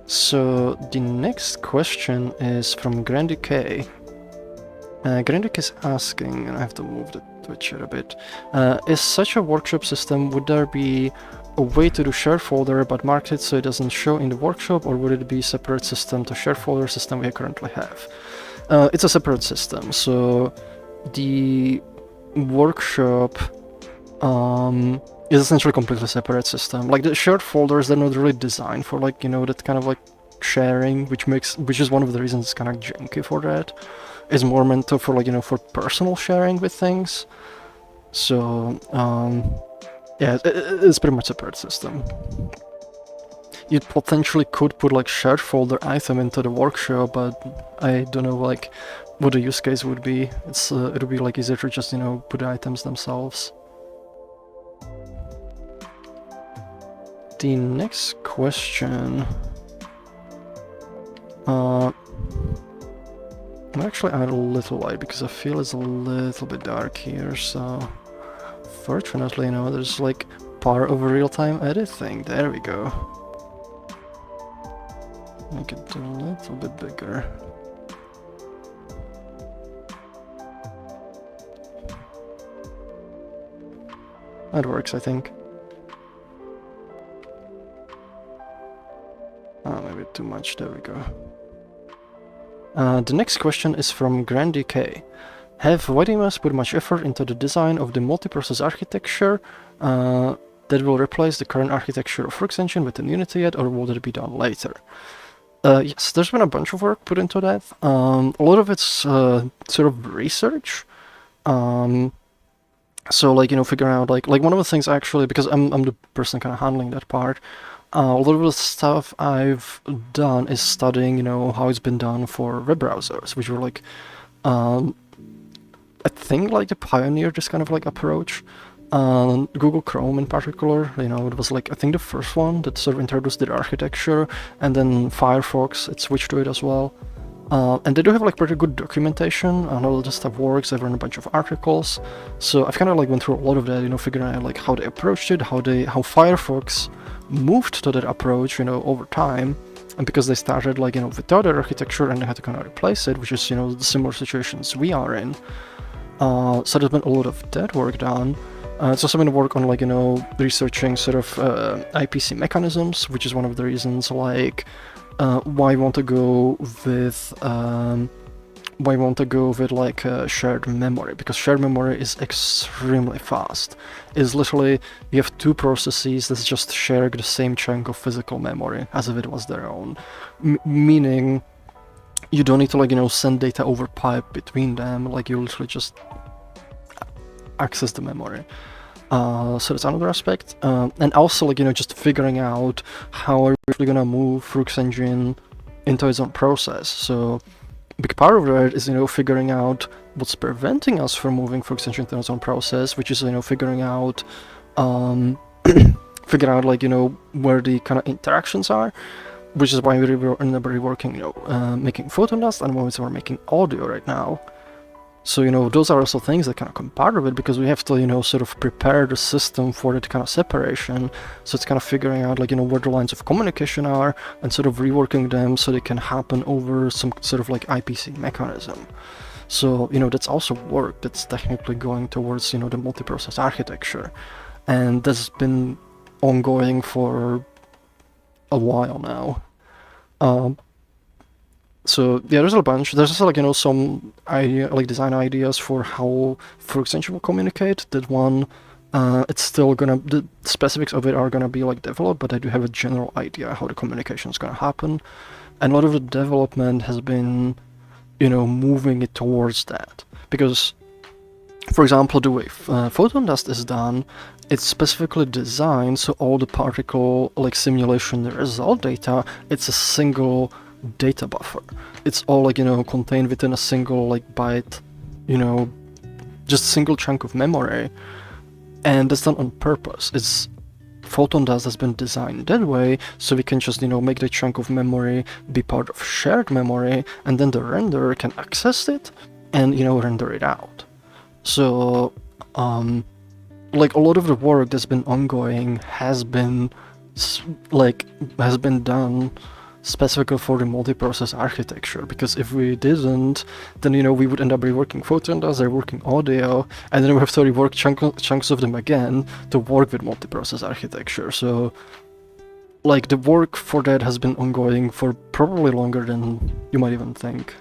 So the next question is from Grandy K. Grandy K is asking, and I have to move the Twitch a bit. Is such a workshop system, would there be a way to do shared folder but mark it so it doesn't show in the workshop, or would it be a separate system to shared folder system we currently have? It's a separate system, so the workshop is essentially a completely separate system. Like the shared folders, they're not really designed for like, you know, that kind of like sharing, which is one of the reasons it's kind of janky for that. It's more meant to for like, you know, for personal sharing with things. So yeah, it's pretty much a separate system. You potentially could put like shared folder item into the workshop, but I don't know like what the use case would be. It would be like easier to just, you know, put the items themselves. The next question. I'm actually add a little light because I feel it's a little bit dark here, so fortunately, you know, there's like part of real-time editing. There we go. Make it a little bit bigger. That works, I think. Maybe too much. There we go. The next question is from Grandy K. Have YDMS put much effort into the design of the multiprocess architecture that will replace the current architecture of Froox engine with Unity yet, or will it be done later? Yes, there's been a bunch of work put into that. A lot of it's sort of research. So like, you know, figuring out like one of the things actually, because I'm the person kind of handling that part. A lot of the stuff I've done is studying, you know, how it's been done for web browsers, which were like, I think like the pioneer this kind of like approach. Google Chrome in particular, you know, it was like I think the first one that sort of introduced the architecture, and then Firefox it switched to it as well. And they do have like pretty good documentation on how this stuff works. I've read a bunch of articles, so I've kind of like went through a lot of that, you know, figuring out like how they approached it, how Firefox moved to that approach, you know, over time. And because they started like, you know, without that architecture and they had to kind of replace it, which is, you know, the similar situations we are in. So there's been a lot of that work done. It's also been work on like, you know, researching sort of IPC mechanisms, which is one of the reasons like why I want to go with like shared memory, because shared memory is extremely fast. It's literally you have two processes that just share the same chunk of physical memory as if it was their own, meaning you don't need to like, you know, send data over pipe between them. Like you literally just access the memory. So that's another aspect, and also like, you know, just figuring out how are we actually gonna move Froox engine into its own process. So a big part of that is, you know, figuring out what's preventing us from moving Froox engine into its own process, which is, you know, figuring out like, you know, where the kind of interactions are, which is why we're reworking, you know, making photon dust, and we're making audio right now. So, you know, those are also things that kind of come part of it, because we have to, you know, sort of prepare the system for that kind of separation. So it's kind of figuring out like, you know, where the lines of communication are and sort of reworking them so they can happen over some sort of like IPC mechanism. So, you know, that's also work that's technically going towards, you know, the multiprocess architecture. And that's been ongoing for a while now. So yeah, there's a bunch. There's also like, you know, some idea, like design ideas for how Froox engine will communicate. That one, it's still the specifics of it are gonna be like developed, but I do have a general idea how the communication is gonna happen. And a lot of the development has been, you know, moving it towards that. Because, for example, the way photon dust is done, it's specifically designed so all the particle like simulation result data, it's a single data buffer. It's all like, you know, contained within a single like byte, you know, just a single chunk of memory, and that's done on purpose. It's photon dust has been designed that way so we can just, you know, make the chunk of memory be part of shared memory, and then the renderer can access it and, you know, render it out. So like a lot of the work that's been ongoing has been done specifically for the multiprocess architecture, because if we didn't, then we would end up reworking photoindex, reworking audio, and then we have to rework chunks of them again to work with multiprocess architecture. So like the work for that has been ongoing for probably longer than you might even think.